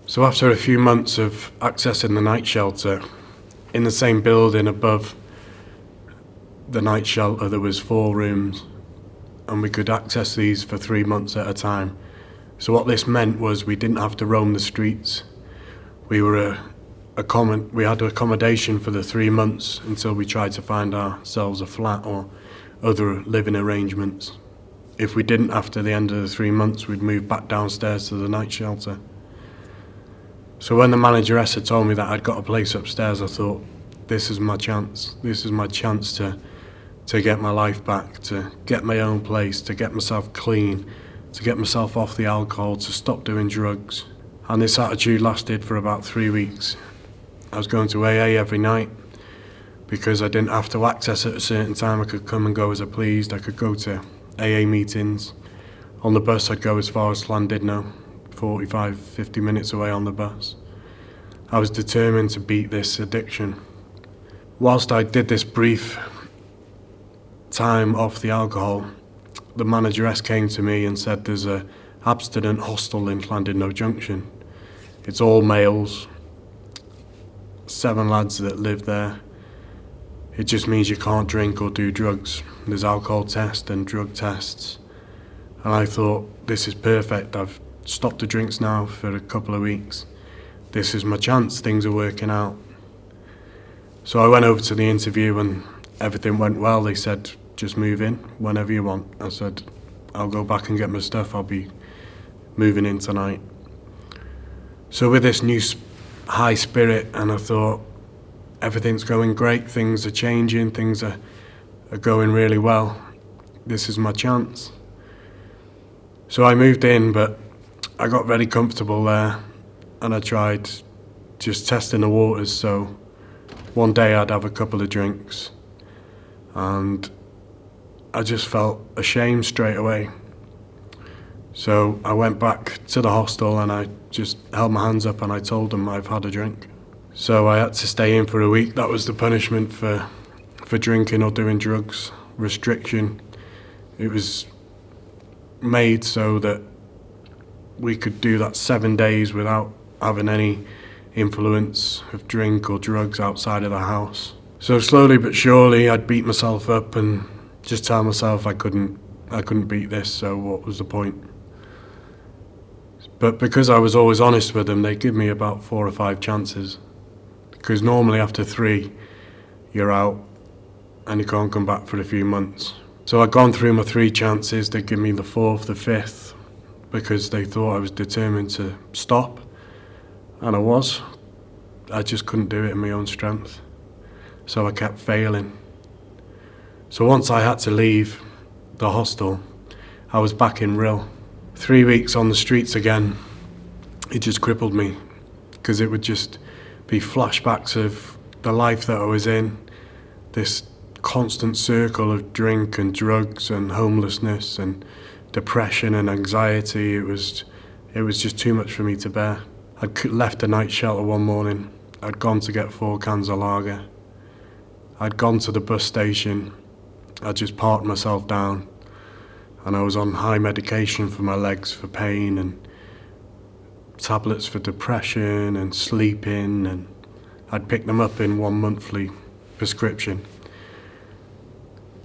So after a few months of accessing the night shelter, in the same building above the night shelter there was 4 rooms, and we could access these for 3 months at a time. So what this meant was we didn't have to roam the streets. We had accommodation for the 3 months until we tried to find ourselves a flat or other living arrangements. If we didn't, after the end of the 3 months, we'd move back downstairs to the night shelter. So when the manageress had told me that I'd got a place upstairs, I thought, this is my chance. This is my chance to get my life back, to get my own place, to get myself clean, to get myself off the alcohol, to stop doing drugs. And this attitude lasted for about 3 weeks. I was going to AA every night because I didn't have to access at a certain time. I could come and go as I pleased. I could go to AA meetings. On the bus, I'd go as far as Llandudno, 45, 50 minutes away on the bus. I was determined to beat this addiction. Whilst I did this brief time off the alcohol, the manageress came to me and said there's a abstinent hostel in Llandudno Junction. It's all males, 7 lads that live there. It just means you can't drink or do drugs. There's alcohol tests and drug tests. And I thought, this is perfect. I've stopped the drinks now for a couple of weeks. This is my chance, things are working out. So I went over to the interview and everything went well. They said, just move in whenever you want. I said, I'll go back and get my stuff. I'll be moving in tonight. So with this new high spirit, and I thought, everything's going great, things are changing, things are going really well. This is my chance. So I moved in, but I got very comfortable there, and I tried just testing the waters. So one day I'd have a couple of drinks, and I just felt ashamed straight away. So I went back to the hostel and I just held my hands up and I told them I've had a drink. So I had to stay in for a week. That was the punishment for drinking or doing drugs, restriction. It was made so that we could do that 7 days without having any influence of drink or drugs outside of the house. So slowly but surely I'd beat myself up and just tell myself I couldn't beat this, so what was the point? But because I was always honest with them, they'd give me about 4 or 5 chances. Because normally after 3, you're out and you can't come back for a few months. So I'd gone through my 3 chances. They'd give me the 4th, the 5th, because they thought I was determined to stop. And I was. I just couldn't do it in my own strength. So I kept failing. So once I had to leave the hostel, I was back in Rhyl. 3 weeks on the streets again, it just crippled me, because it would just be flashbacks of the life that I was in, this constant circle of drink and drugs and homelessness and depression and anxiety. It was just too much for me to bear. I'd left the night shelter one morning. I'd gone to get 4 cans of lager. I'd gone to the bus station. I just parked myself down, and I was on high medication for my legs for pain and tablets for depression and sleeping, and I'd pick them up in 1 monthly prescription.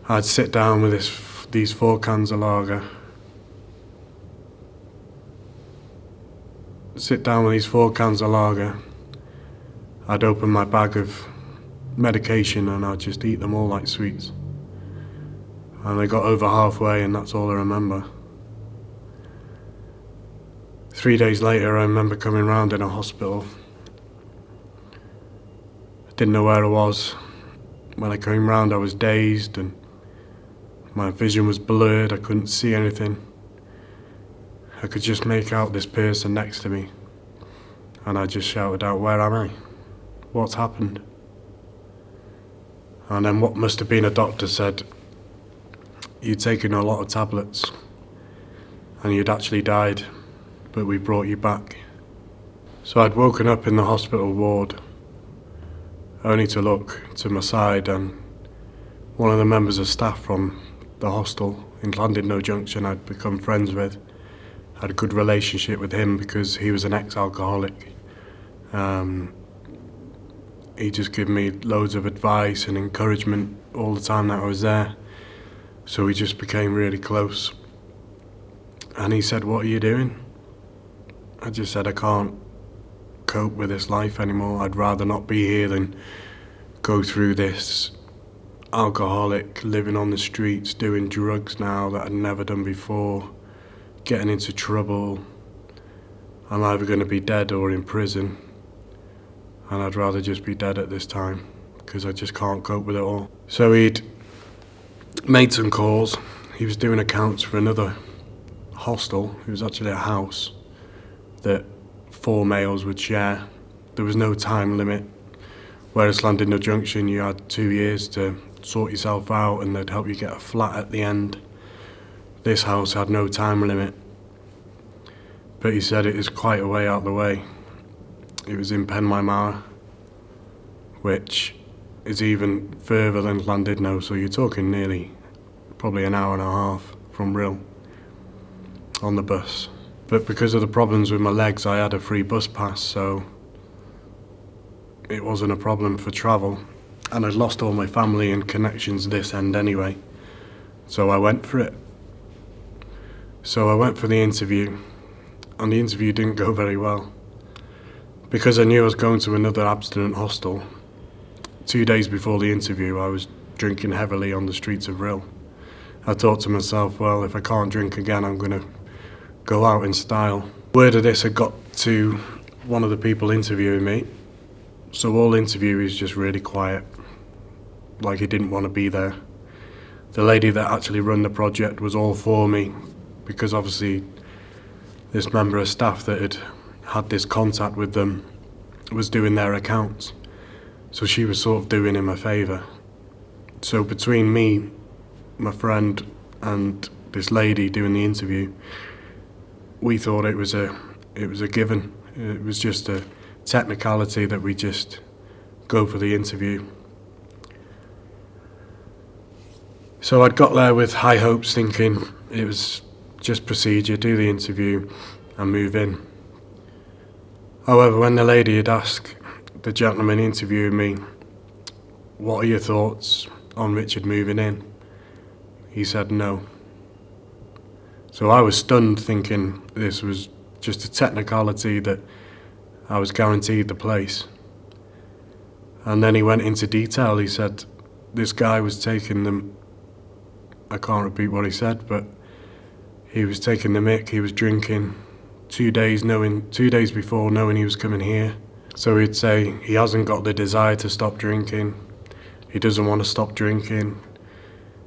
I'd sit down with these 4 cans of lager. I'd open my bag of medication and I'd just eat them all like sweets. And I got over halfway and that's all I remember. 3 days later, I remember coming round in a hospital. I didn't know where I was. When I came round, I was dazed and my vision was blurred. I couldn't see anything. I could just make out this person next to me. And I just shouted out, "Where am I? What's happened?" And then what must have been a doctor said, "You'd taken a lot of tablets and you'd actually died, but we brought you back." So I'd woken up in the hospital ward, only to look to my side, and one of the members of staff from the hostel in Llandudno Junction I'd become friends with had a good relationship with him because he was an ex-alcoholic. He just gave me loads of advice and encouragement all the time that I was there. So we just became really close. And he said, "What are you doing?" I just said, "I can't cope with this life anymore. I'd rather not be here than go through this alcoholic, living on the streets, doing drugs now that I'd never done before, getting into trouble. I'm either going to be dead or in prison. And I'd rather just be dead at this time because I just can't cope with it all." So he'd made some calls. He was doing accounts for another hostel. It was actually a house that 4 males would share. There was no time limit. Whereas Llandudno Junction, you had 2 years to sort yourself out and they'd help you get a flat at the end. This house had no time limit. But he said it is quite a way out the way. It was in Penmaenmawr, which is even further than Llandudno, so you're talking nearly probably an hour and a half from Rhyl on the bus. But because of the problems with my legs, I had a free bus pass, so it wasn't a problem for travel. And I'd lost all my family and connections this end anyway, so I went for it. So I went for the interview, and the interview didn't go very well. Because I knew I was going to another abstinent hostel, 2 days before the interview I was drinking heavily on the streets of Rhyl. I thought to myself, well, if I can't drink again, I'm going to go out in style. Word of this had got to one of the people interviewing me, so all interview is just really quiet, like he didn't want to be there. The lady that actually run the project was all for me, because obviously this member of staff that had this contact with them was doing their accounts, so she was sort of doing him a favour. So between me, my friend, and this lady doing the interview, we thought it was a given. It was just a technicality that we just go for the interview. So I'd got there with high hopes, thinking it was just procedure, do the interview and move in. However, when the lady had asked the gentleman interviewing me, "What are your thoughts on Richard moving in?" he said no. So I was stunned, thinking this was just a technicality that I was guaranteed the place. And then he went into detail. He said this guy was taking them, I can't repeat what he said, but he was taking the mick, he was drinking 2 days before knowing he was coming here. So he'd say he hasn't got the desire to stop drinking, he doesn't want to stop drinking.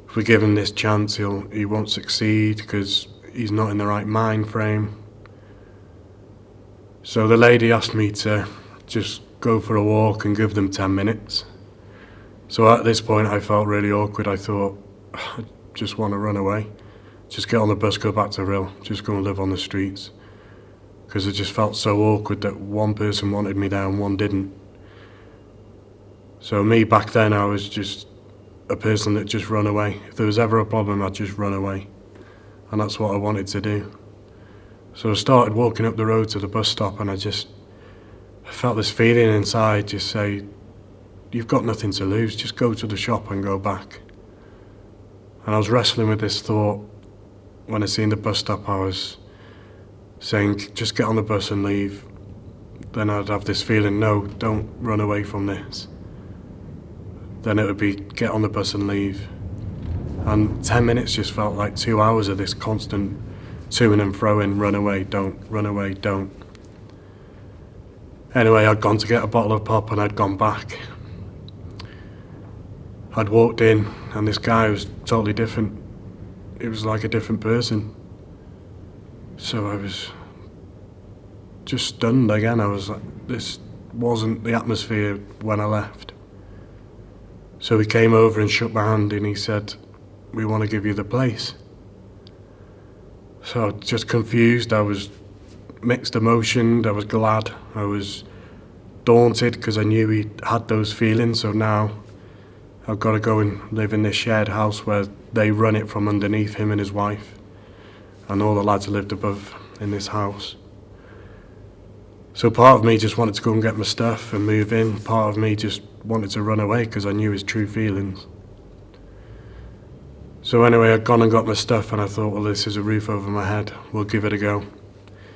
If we give him this chance, he won't succeed because he's not in the right mind frame. So the lady asked me to just go for a walk and give them 10 minutes. So at this point I felt really awkward. I thought, I just want to run away. Just get on the bus, go back to Rhyl, just go and live on the streets. Because it just felt so awkward that one person wanted me there and one didn't. So me back then, I was just a person that just run away. If there was ever a problem, I'd just run away. And that's what I wanted to do. So I started walking up the road to the bus stop, and I felt this feeling inside just say, you've got nothing to lose, just go to the shop and go back. And I was wrestling with this thought. When I seen the bus stop, I was saying, just get on the bus and leave. Then I'd have this feeling, no, don't run away from this. Then it would be, get on the bus and leave. And 10 minutes just felt like 2 hours of this constant to-ing and fro-ing, run away, don't, run away, don't. Anyway, I'd gone to get a bottle of pop and I'd gone back. I'd walked in and this guy was totally different. It was like a different person. So I was just stunned again. I was like, this wasn't the atmosphere when I left. So he came over and shook my hand and he said, we want to give you the place. So I was just confused. I was mixed emotion. I was glad. I was daunted because I knew he had those feelings. So now I've got to go and live in this shared house where they run it from underneath, him and his wife, and all the lads lived above. in this house. So part of me just wanted to go and get my stuff and move in. Part of me just wanted to run away because I knew his true feelings. So anyway, I'd gone and got my stuff and I thought, well, this is a roof over my head. We'll give it a go.